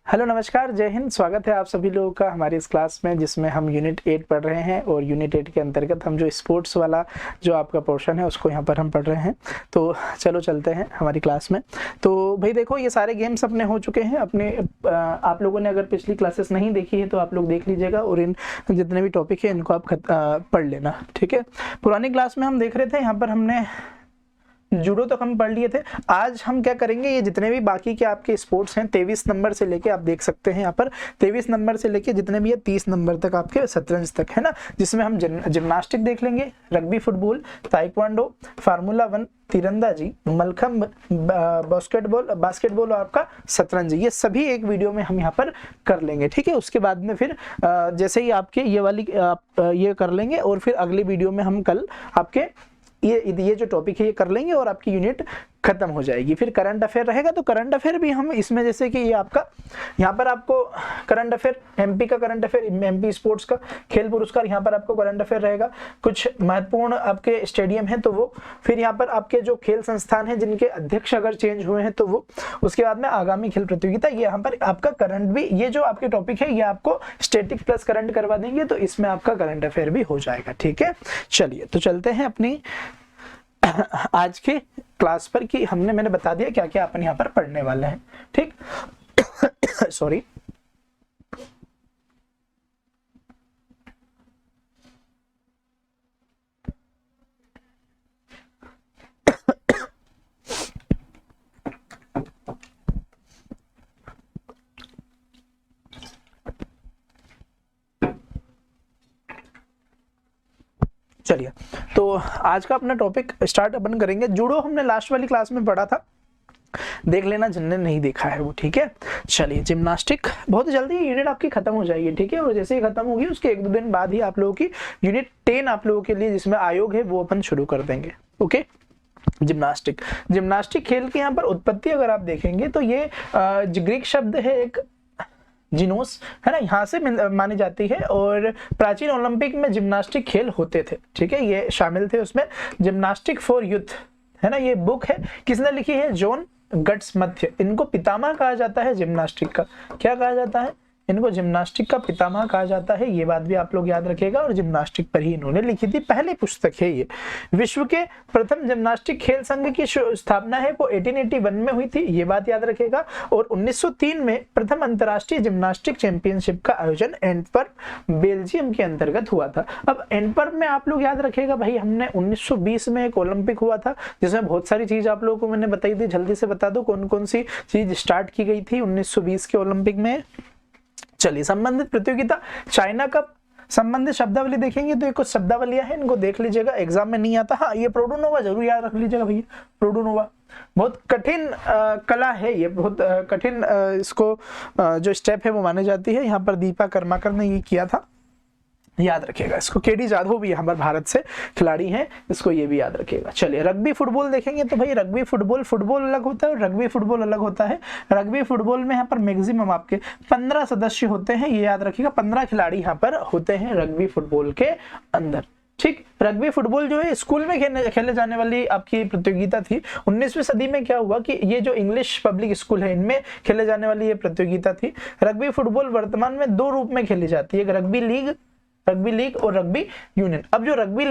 Hello नमस्कार, जय हिंद। स्वागत है आप सभी लोगों का हमारी इस क्लास में जिसमें हम यूनिट 8 पढ़ रहे हैं और यूनिट 8 के अंतर्गत हम जो स्पोर्ट्स वाला जो आपका पोर्शन है उसको यहाँ पर हम पढ़ रहे हैं। तो चलो चलते हैं हमारी क्लास में। तो भाई देखो, ये सारे गेम्स अपने हो चुके हैं अपने। आप लोगों ने अगर पिछली क्लासेस नहीं देखी है तो आप लोग देख लीजिएगा और इन जितने भी टॉपिक है इनको आप पढ़ लेना, ठीक है। पुरानी क्लास में हम देख रहे थे, यहाँ पर हमने जूडो तक हम पढ़ लिए थे। आज हम क्या करेंगे, ये जितने भी बाकी के आपके स्पोर्ट्स हैं 23 नंबर से लेके आप देख सकते हैं यहाँ पर 23 नंबर से लेके जितने भी है 30 नंबर तक आपके शतरंज तक है ना, जिसमें हम जिम्नास्टिक देख लेंगे, रग्बी, फुटबॉल, ताइक्वांडो, फार्मूला 1, तीरंदाजी, मलखंब, बास्केटबॉल और आपका शतरंज, ये सभी एक वीडियो में हम यहाँ पर कर लेंगे, ठीक है। उसके बाद में फिर जैसे ही आपके ये वाली आप ये कर लेंगे और फिर अगली वीडियो में हम कल आपके ये जो टॉपिक है ये कर लेंगे और आपकी यूनिट खत्म हो जाएगी। फिर करंट अफेयर रहेगा, तो करंट अफेयर भी हम इसमें जैसे कि ये आपका यहाँ पर आपको करंट अफेयर, एमपी का करंट अफेयर, एमपी स्पोर्ट्स का खेल पुरस्कार, यहाँ पर आपको करंट अफेयर रहेगा। कुछ महत्वपूर्ण आपके स्टेडियम हैं तो वो, फिर यहाँ पर आपके जो खेल संस्थान हैं जिनके अध्यक्ष अगर चेंज हुए हैं तो वो, उसके बाद में आगामी खेल प्रतियोगिता, ये यहाँ पर आपका करंट भी, ये जो आपके टॉपिक है ये आपको स्टैटिक प्लस करंट करवा देंगे तो इसमें आपका करंट अफेयर भी हो जाएगा, ठीक है। चलिए तो चलते हैं अपनी आज के क्लास पर कि मैंने बता दिया क्या क्या अपन यहाँ पर पढ़ने वाले हैं, ठीक। सॉरी। चलिए तो आज का अपना टॉपिक स्टार्ट अपन करेंगे। जूडो हमने लास्ट वाली क्लास में पढ़ा था, देख लेना जिनने नहीं देखा है वो, ठीक है। चलिए जिम्नास्टिक, बहुत जल्दी यूनिट आपकी खत्म हो जाएगी, ठीक है। और जैसे ही खत्म होगी उसके 1-2 दिन बाद ही आप लोगों की यूनिट 10 आप लोगों के लिए जिसमें आयोग है वो अपन शुरू कर देंगे, ओके। जिम्नास्टिक खेल की यहाँ पर उत्पत्ति अगर आप देखेंगे तो ये ग्रीक शब्द है एक जिनोस, है ना, यहाँ से मानी जाती है। और प्राचीन ओलंपिक में जिम्नास्टिक खेल होते थे, ठीक है, ये शामिल थे उसमें। जिम्नास्टिक फॉर यूथ, है ना, ये बुक है, किसने लिखी है? जॉन गट्समथ्य। इनको पितामह कहा जाता है जिम्नास्टिक का। क्या कहा जाता है? इनको जिम्नास्टिक का पितामह कहा जाता है, ये बात भी आप लोग याद रखिएगा। और जिम्नास्टिक पर ही इन्होंने लिखी थी, पहली पुस्तक है ये। विश्व के प्रथम जिम्नास्टिक खेल संघ की स्थापना है वो 1881 में हुई थी, ये बात याद रखिएगा। और 1903 में प्रथम अंतरराष्ट्रीय जिम्नास्टिक चैंपियनशिप का आयोजन एंटवर्प, बेल्जियम के अंतर्गत हुआ था। अब एंटवर्प में आप लोग याद रखिएगा भाई, हमने 1920 में एक ओलंपिक हुआ था जिसमें बहुत सारी चीज आप लोगों को मैंने बताई थी। जल्दी से बता दो कौन कौन सी चीज स्टार्ट की गई थी 1920 के ओलंपिक में। चलिए संबंधित प्रतियोगिता, चाइना कप, संबंधित शब्दावली देखेंगे तो ये कुछ शब्दावलियां हैं, इनको देख लीजिएगा, एग्जाम में नहीं आता। हाँ, ये प्रोडोनोवा जरूर याद रख लीजिएगा भैया, प्रोडोनोवा बहुत कठिन कला है ये, बहुत कठिन इसको जो स्टेप है वो मानी जाती है। यहाँ पर दीपा कर्माकर ने ये किया था, याद रखिएगा इसको। केडी जाधव भी यहाँ पर भारत से खिलाड़ी हैं, इसको ये भी याद रखिएगा। चलिए रग्बी फुटबॉल देखेंगे तो भाई रग्बी फुटबॉल अलग होता है और रग्बी फुटबॉल अलग होता है। रग्बी फुटबॉल में यहाँ पर मैक्सिमम आपके 15 सदस्य होते हैं, ये याद रखिएगा। 15 खिलाड़ी यहाँ पर होते हैं रग्बी फुटबॉल के अंदर, ठीक। रग्बी फुटबॉल जो है स्कूल में खेले जाने वाली आपकी प्रतियोगिता थी। 19वीं सदी में क्या हुआ कि ये जो इंग्लिश पब्लिक स्कूल है इनमें खेले जाने वाली ये प्रतियोगिता थी। रग्बी फुटबॉल वर्तमान में 2 रूप में खेली जाती है, एक रग्बी लीग और रग्बी यूनियन। अब जो रग्बी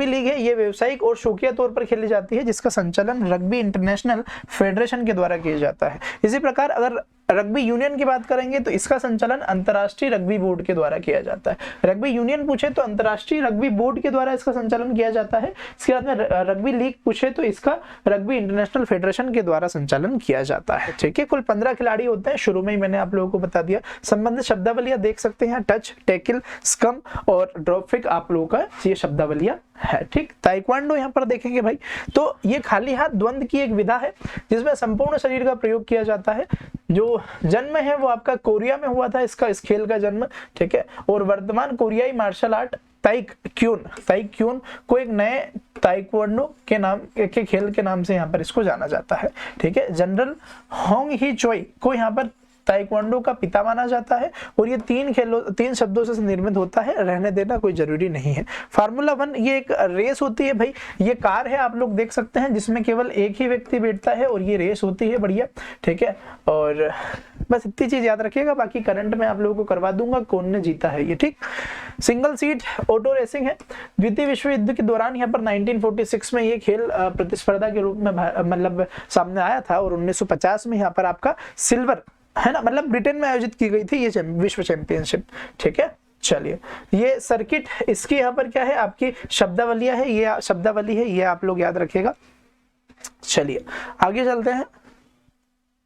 लीग है ये व्यावसायिक और शौकिया तौर पर खेली जाती है, जिसका संचालन रग्बी इंटरनेशनल फेडरेशन के द्वारा किया जाता है। इसी प्रकार अगर रग्बी यूनियन की बात करेंगे तो इसका संचालन अंतर्राष्ट्रीय रग्बी बोर्ड के द्वारा किया जाता है। रग्बी यूनियन पूछे तो अंतर्राष्ट्रीय रग्बी बोर्ड के द्वारा इसका संचालन किया जाता है। इसके बाद में रग्बी लीग पूछे तो इसका रग्बी इंटरनेशनल फेडरेशन के द्वारा संचालन किया जाता है, ठीक है। कुल 15 खिलाड़ी होते हैं, शुरू में ही मैंने आप लोगों को बता दिया। संबंधित शब्दावलियां देख सकते हैं, टच, टैकल, स्कम और ड्रॉप किक आप लोगों का ये शब्दावलियां है, ठीक। ताइक्वांडो यहाँ पर देखेंगे भाई तो ये खाली हाथ द्वंद्व की एक विधा है जिसमें संपूर्ण शरीर का प्रयोग किया जाता है। जो जन्म है वो आपका कोरिया में हुआ था, इस खेल का जन्म, ठीक है। और वर्तमान कोरियाई मार्शल आर्ट ताइक्यून को एक नए ताइक्वांडो के नाम के खेल के नाम से यहाँ पर इसको जाना जाता है, ठीक है। जनरल होंग ही चोई को यहाँ पर ताइक्वांडो का पिता माना जाता है और ये 3 शब्दों से निर्मित होता है, रहने देना कोई जरूरी नहीं है। फार्मूला 1 ये एक रेस होती है भाई, ये कार है आप लोग देख सकते हैं जिसमें केवल एक ही व्यक्ति बैठता है और ये रेस होती है, बढ़िया, ठीक है। और बस इतनी चीज याद रखिएगा, बाकी करंट में आप लोगों को करवा दूंगा कौन ने जीता है ये, ठीक। सिंगल सीट ऑटो रेसिंग है। द्वितीय विश्व युद्ध के दौरान यहाँ पर 1946 में ये खेल प्रतिस्पर्धा के रूप में मतलब सामने आया था, और 1950 में यहाँ पर आपका सिल्वर, है ना, मतलब ब्रिटेन में आयोजित की गई थी ये विश्व चैंपियनशिप, ठीक है। चलिए, ये सर्किट, इसकी यहाँ पर क्या है, आपकी शब्दावलियां है, ये शब्दावली है, ये आप लोग याद रखिएगा। चलिए आगे चलते हैं,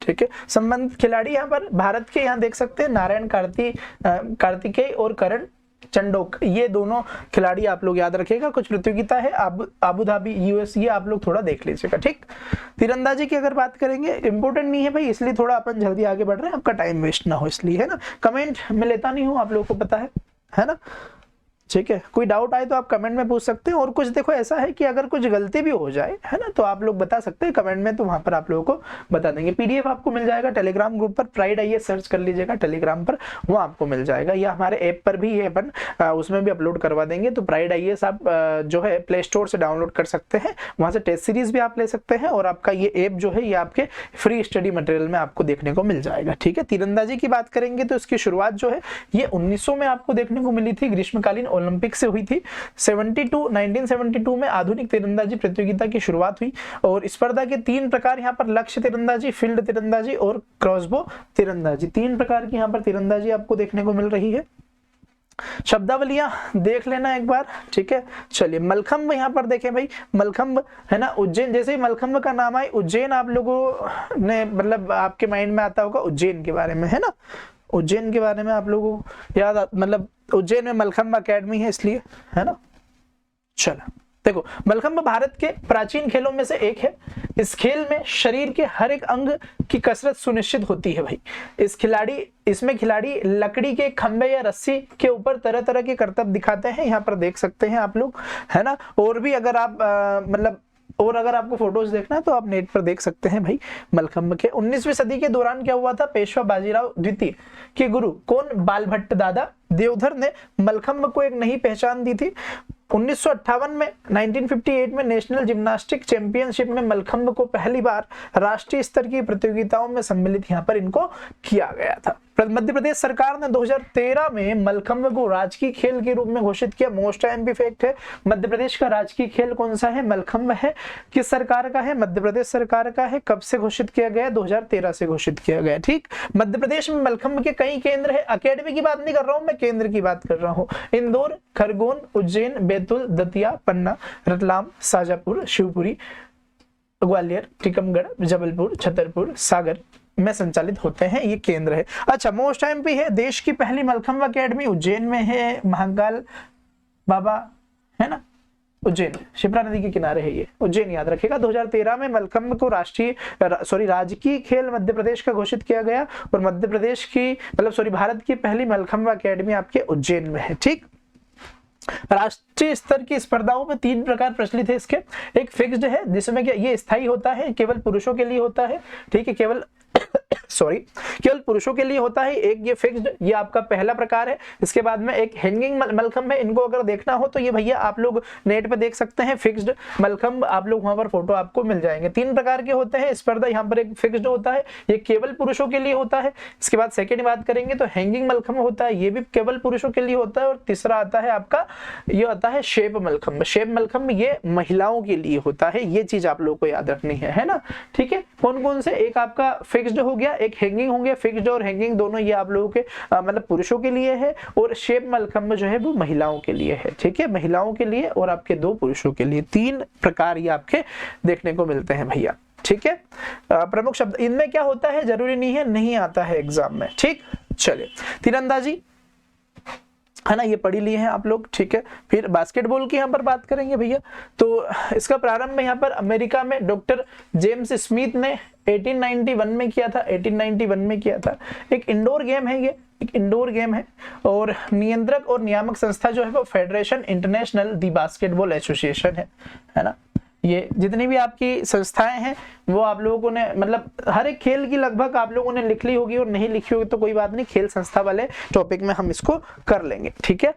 ठीक है। संबंधित खिलाड़ी यहाँ पर भारत के यहाँ देख सकते हैं, नारायण कार्तिकेय और करण चंडोक, ये दोनों खिलाड़ी आप लोग याद रखिएगा। कुछ प्रतियोगिता है आबू धाबी, यूएस, ये आप लोग थोड़ा देख लीजिएगा, ठीक। तीरंदाजी की अगर बात करेंगे, इंपोर्टेंट नहीं है भाई, इसलिए थोड़ा अपन जल्दी आगे बढ़ रहे हैं, आपका टाइम वेस्ट ना हो इसलिए, है ना। कमेंट में लेता नहीं हूं, आप लोगों को पता है ना, ठीक है। कोई डाउट आए तो आप कमेंट में पूछ सकते हैं, और कुछ देखो ऐसा है कि अगर कुछ गलती भी हो जाए, है ना, तो आप लोग बता सकते हैं कमेंट में, तो वहां पर आप लोगों को बता देंगे। पीडीएफ आपको मिल जाएगा टेलीग्राम ग्रुप पर, प्राइड आईएएस सर्च कर लीजिएगा टेलीग्राम पर, वो आपको मिल जाएगा, या हमारे ऐप पर भी ये अपन उसमें भी अपलोड करवा देंगे। तो प्राइड आईएएस आप जो है प्ले स्टोर से डाउनलोड कर सकते हैं, वहां से टेस्ट सीरीज भी आप ले सकते हैं, और आपका ये ऐप जो है ये आपके फ्री स्टडी मटेरियल में आपको देखने को मिल जाएगा, ठीक है। तीरंदाजी की बात करेंगे तो इसकी शुरुआत जो है ये 1900 में आपको देखने को मिली थी, ग्रीष्मकालीन ओलंपिक से हुई थी। 1972 में आधुनिक तीरंदाजी प्रतियोगिता की शुरुआत हुई, और स्पर्धा के 3 प्रकार यहाँ पर लक्ष्य तीरंदाजी, फील्ड तीरंदाजी और क्रॉसबो तीरंदाजी, 3 प्रकार की यहाँ पर तीरंदाजी आपको देखने को मिल रही है। शब्दावलियां देख लेना एक बार, ठीक है। चलिए, मलखंब यहाँ पर देखें भाई, मलखंब है ना, उज्जैन, जैसे ही मलखंब का नाम आए, उज्जैन आप लोगों ने मतलब आपके माइंड में आता होगा उज्जैन के बारे में, है ना, उज्जैन के बारे में आप लोगों को याद, मतलब उज्जैन में मलखंब अकेडमी है इसलिए, है ना। चलो देखो, मलखंब भारत के प्राचीन खेलों में से एक है। इस खेल में शरीर के हर एक अंग की कसरत सुनिश्चित होती है भाई। इसमें खिलाड़ी लकड़ी के खंबे या रस्सी के ऊपर तरह तरह के करतब दिखाते हैं, यहाँ पर देख सकते हैं आप लोग, है ना। और भी अगर आप और अगर आपको फोटोज देखना है तो आप नेट पर देख सकते हैं भाई मलखंब के। 19वीं सदी के दौरान क्या हुआ था, पेशवा बाजीराव द्वितीय के गुरु कौन, बालभट्ट दादा देवधर ने मलखंब को एक नई पहचान दी थी। 1958 में 1958 में नेशनल जिम्नास्टिक चैंपियनशिप में मलखंब को पहली बार राष्ट्रीय स्तर की प्रतियोगिताओं में सम्मिलित यहाँ पर इनको किया गया था। मध्य प्रदेश सरकार ने 2013 में मलखंब को राजकीय खेल के रूप में घोषित किया। मोस्ट एमपी फैक्ट है, मध्य प्रदेश का राजकीय खेल कौन सा है, मलखंब है। किस सरकार का है, मध्य प्रदेश सरकार का है। कब से घोषित किया गया, 2013 से घोषित किया गया, ठीक। मध्य प्रदेश में मलखंब के कई केंद्र है, अकेडमी की बात नहीं कर रहा हूं मैं, केंद्र की बात कर रहा हूं। इंदौर, खरगोन, उज्जैन, बैतूल, दतिया, पन्ना, रतलाम, शाजापुर, शिवपुरी, ग्वालियर, टीकमगढ़, जबलपुर, छतरपुर, सागर में संचालित होते हैं, ये केंद्र है। अच्छा, मोस्ट एमपी है, देश की पहली मलखंब अकेडमी उज्जैन में है, महाकाल बाबा, है ना, उज्जैन, शिप्रा नदी के किनारे है ये, उज्जैन याद रखिएगा। 2013 में मलखंब को राजकीय खेल मध्य प्रदेश का घोषित किया गया, और मध्य प्रदेश की भारत की पहली मलखंब अकेडमी आपके उज्जैन में है, ठीक। राष्ट्रीय स्तर की स्पर्धाओं में 3 प्रकार प्रचलित है इसके। एक फिक्स्ड है, जिसमें क्या ये स्थायी होता है, केवल पुरुषों के लिए होता है, ठीक है, केवल पुरुषों के लिए होता है। एक ये फिक्स्ड, ये आपका पहला प्रकार है। इसके बाद में एक हैंगिंग मलखंब है, इनको अगर देखना हो तो ये भैया आप लोग नेट पे देख सकते हैं, फिक्स्ड मलखंब, आप लोग वहां पर फोटो आपको मिल जाएंगे। 3 प्रकार के होते हैं स्पर्धा, यहाँ पर एक फिक्स्ड होता है, ये केवल पुरुषों के लिए होता है। इसके बाद सेकेंड बात करेंगे तो हैंगिंग मलखंब होता है, ये भी केवल पुरुषों के लिए होता है। और तीसरा आता है आपका, ये आता है शेप मलखंब। शेप मलखंब ये महिलाओं के लिए होता है, ये चीज आप लोग को याद रखनी है ना, ठीक है। कौन कौन से, एक आपका फिक्स्ड हो गया, एक हैंगिंग होंगे। फिक्स्ड और हैंगिंग दोनों ये आप लोगों के पुरुषों के लिए है, और शेप मलखंब जो है वो महिलाओं के लिए है, ठीक है, महिलाओं के लिए, और आपके 2 पुरुषों के लिए। 3 प्रकार ये आपके देखने को मिलते हैं भैया, ठीक है। प्रमुख शब्द इनमें क्या होता है, जरूरी नहीं है, नहीं आता है एग्जाम में, ठीक। चलिए, तीरंदाजी है ना, ये पढ़ी लिए हैं आप लोग, ठीक है। फिर बास्केटबॉल की यहाँ पर बात करेंगे भैया, तो इसका प्रारंभ यहाँ पर अमेरिका में डॉक्टर जेम्स स्मिथ ने 1891 में किया था, 1891 में किया था। एक इंडोर गेम है, ये एक इंडोर गेम है, और नियंत्रक और नियामक संस्था जो है वो फेडरेशन इंटरनेशनल दी बास्केटबॉल एसोसिएशन है ना। ये जितनी भी आपकी संस्थाएं हैं वो आप लोगों ने हर एक खेल की लगभग आप लोगों ने लिख ली होगी, और नहीं लिखी होगी तो कोई बात नहीं, खेल संस्था वाले टॉपिक में हम इसको कर लेंगे, ठीक है।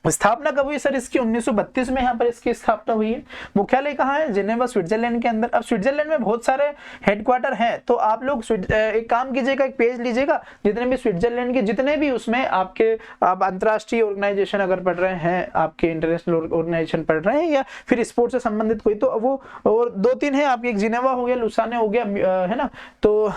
स्थापना कब हुई सर इसकी? 1932 में यहाँ पर इसकी स्थापना हुई है। मुख्यालय कहाँ है? जिनेवा, स्विट्जरलैंड के अंदर। अब स्विट्जरलैंड में बहुत सारे हेडक्वार्टर हैं, तो आप लोग एक काम कीजिएगा, एक पेज लीजिएगा, जितने भी स्विट्जरलैंड के जितने भी उसमें आपके आप अंतर्राष्ट्रीय ऑर्गेनाइजेशन अगर पढ़ रहे हैं, आपके इंटरनेशनल ऑर्गेनाइजेशन पढ़ रहे हैं, या फिर स्पोर्ट्स से संबंधित कोई, तो वो और 2-3 है आपके, एक जिनेवा हो गया, लुसाने हो गया, है ना। तो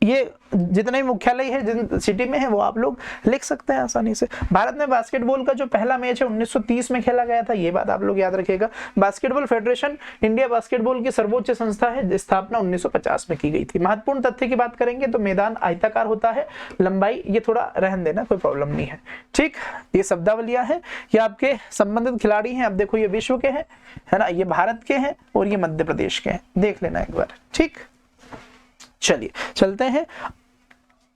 ये जितने भी मुख्यालय है जिन सिटी में है वो आप लोग लिख सकते हैं आसानी से। भारत में बास्केटबॉल का जो पहला मैच है 1930 में खेला गया था, ये बात आप लोग याद रखिएगा। बास्केटबॉल फेडरेशन इंडिया बास्केटबॉल की सर्वोच्च संस्था है, स्थापना 1950 में की गई थी। महत्वपूर्ण तथ्य की बात करेंगे तो मैदान आयताकार होता है, लंबाई ये थोड़ा रहन देना, कोई प्रॉब्लम नहीं है, ठीक। ये शब्दावलियां हैं, ये आपके संबंधित खिलाड़ी हैं। अब देखो ये विश्व के हैं, है ना, ये भारत के हैं और ये मध्य प्रदेश के हैं, देख लेना एक बार, ठीक। चलिए चलते हैं,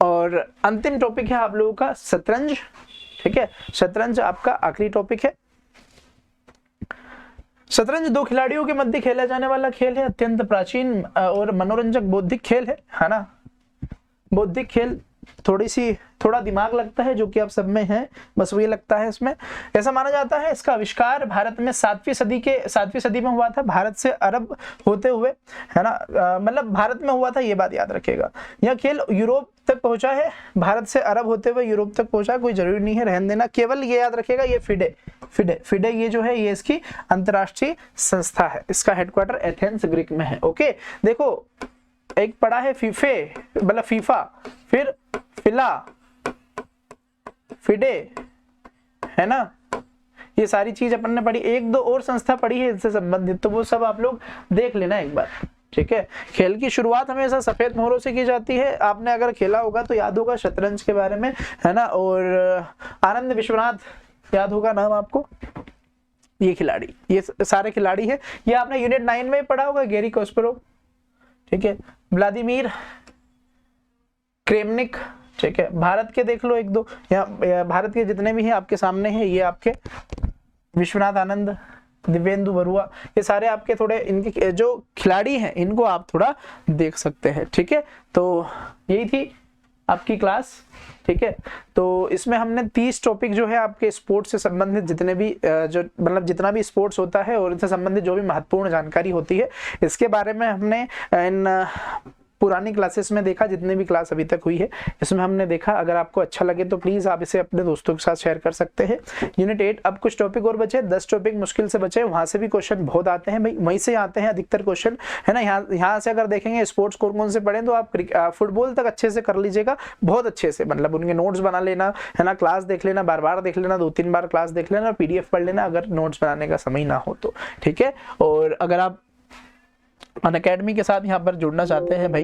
और अंतिम टॉपिक है आप लोगों का शतरंज, ठीक है। शतरंज आपका आखिरी टॉपिक है। शतरंज 2 खिलाड़ियों के मध्य खेला जाने वाला खेल है, अत्यंत प्राचीन और मनोरंजक बौद्धिक खेल है ना। बौद्धिक खेल, थोड़ा दिमाग लगता है, जो कि आप सब में है, बस वही लगता है इसमें। ऐसा माना जाता है इसका आविष्कार भारत में 7वीं सदी में हुआ था, भारत से अरब होते हुए, है ना, मतलब भारत में हुआ था, ये बात याद रखिएगा। यह खेल यूरोप तक पहुंचा है, भारत से अरब होते हुए यूरोप तक पहुंचा, कोई जरूरी नहीं है, रहने देना। केवल ये याद रखिएगा, ये फिडे ये जो है ये इसकी अंतरराष्ट्रीय संस्था है, इसका हेडक्वार्टर एथेंस ग्रीक में है। ओके, देखो एक पढ़ा है फीफे, मतलब फीफा, फिर फिला, फिडे, है ना, ये सारी चीज अपन ने पढ़ी। 1-2 और संस्था पढ़ी है इससे संबंधित, तो वो सब आप लोग देख लेना एक बार, ठीक है। खेल की शुरुआत हमेशा सफेद मोहरों से की जाती है। आपने अगर खेला होगा तो याद होगा शतरंज के बारे में, है ना, और आनंद विश्वनाथ याद होगा नाम आपको, ये खिलाड़ी, ये सारे खिलाड़ी है। ये आपने यूनिट 9 में पढ़ा होगा, गैरी कास्परोव, ठीक है, व्लादिमीर क्रेमनिक, ठीक है। भारत के देख लो 1-2, यहाँ भारत के जितने भी हैं आपके सामने हैं, ये आपके विश्वनाथ आनंद, दिव्येंदु बरुआ, ये सारे आपके थोड़े इनके जो खिलाड़ी हैं इनको आप थोड़ा देख सकते हैं, ठीक है। तो यही थी आपकी क्लास, ठीक है। तो इसमें हमने 30 टॉपिक जो है आपके स्पोर्ट्स से संबंधित जितने भी जो मतलब जितना भी स्पोर्ट्स होता है और इनसे संबंधित जो भी महत्वपूर्ण जानकारी होती है, इसके बारे में हमने इन पुरानी क्लासेस में देखा, जितने भी क्लास अभी तक हुई है इसमें हमने देखा। अगर आपको अच्छा लगे तो प्लीज आप इसे अपने दोस्तों के साथ शेयर कर सकते हैं। यूनिट 8 अब कुछ टॉपिक और बचे, 10 टॉपिक मुश्किल से बचे, वहां से भी क्वेश्चन बहुत आते हैं भाई, वहीं से आते हैं अधिकतर क्वेश्चन, है ना। यहाँ से अगर देखेंगे स्पोर्ट्स कौन से पढ़े तो आप फुटबॉल तक अच्छे से कर लीजिएगा, बहुत अच्छे से, मतलब उनके नोट्स बना लेना, है ना, क्लास देख लेना, बार देख लेना, 2-3 बार क्लास देख लेना, PDF पढ़ लेना अगर नोट्स बनाने का समय ना हो तो, ठीक है। और अगर आप अनअकैडमी के साथ यहाँ पर जुड़ना चाहते हैं भाई,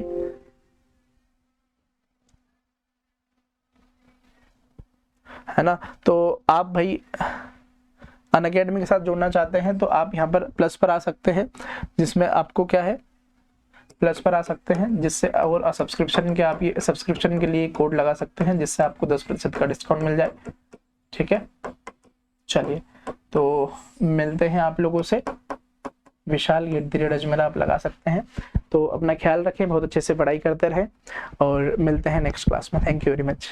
है ना, तो आप भाई अनअकैडमी के साथ जुड़ना चाहते हैं तो आप यहाँ पर प्लस पर आ सकते हैं, जिसमें आपको क्या है, प्लस पर आ सकते हैं, जिससे और सब्सक्रिप्शन के आप ये सब्सक्रिप्शन के लिए कोड लगा सकते हैं, जिससे आपको 10% का डिस्काउंट मिल जाए, ठीक है। चलिए तो मिलते हैं आप लोगों से, विशाल @, आप लगा सकते हैं। तो अपना ख्याल रखें, बहुत अच्छे से पढ़ाई करते रहें और मिलते हैं नेक्स्ट क्लास में। Thank you very much.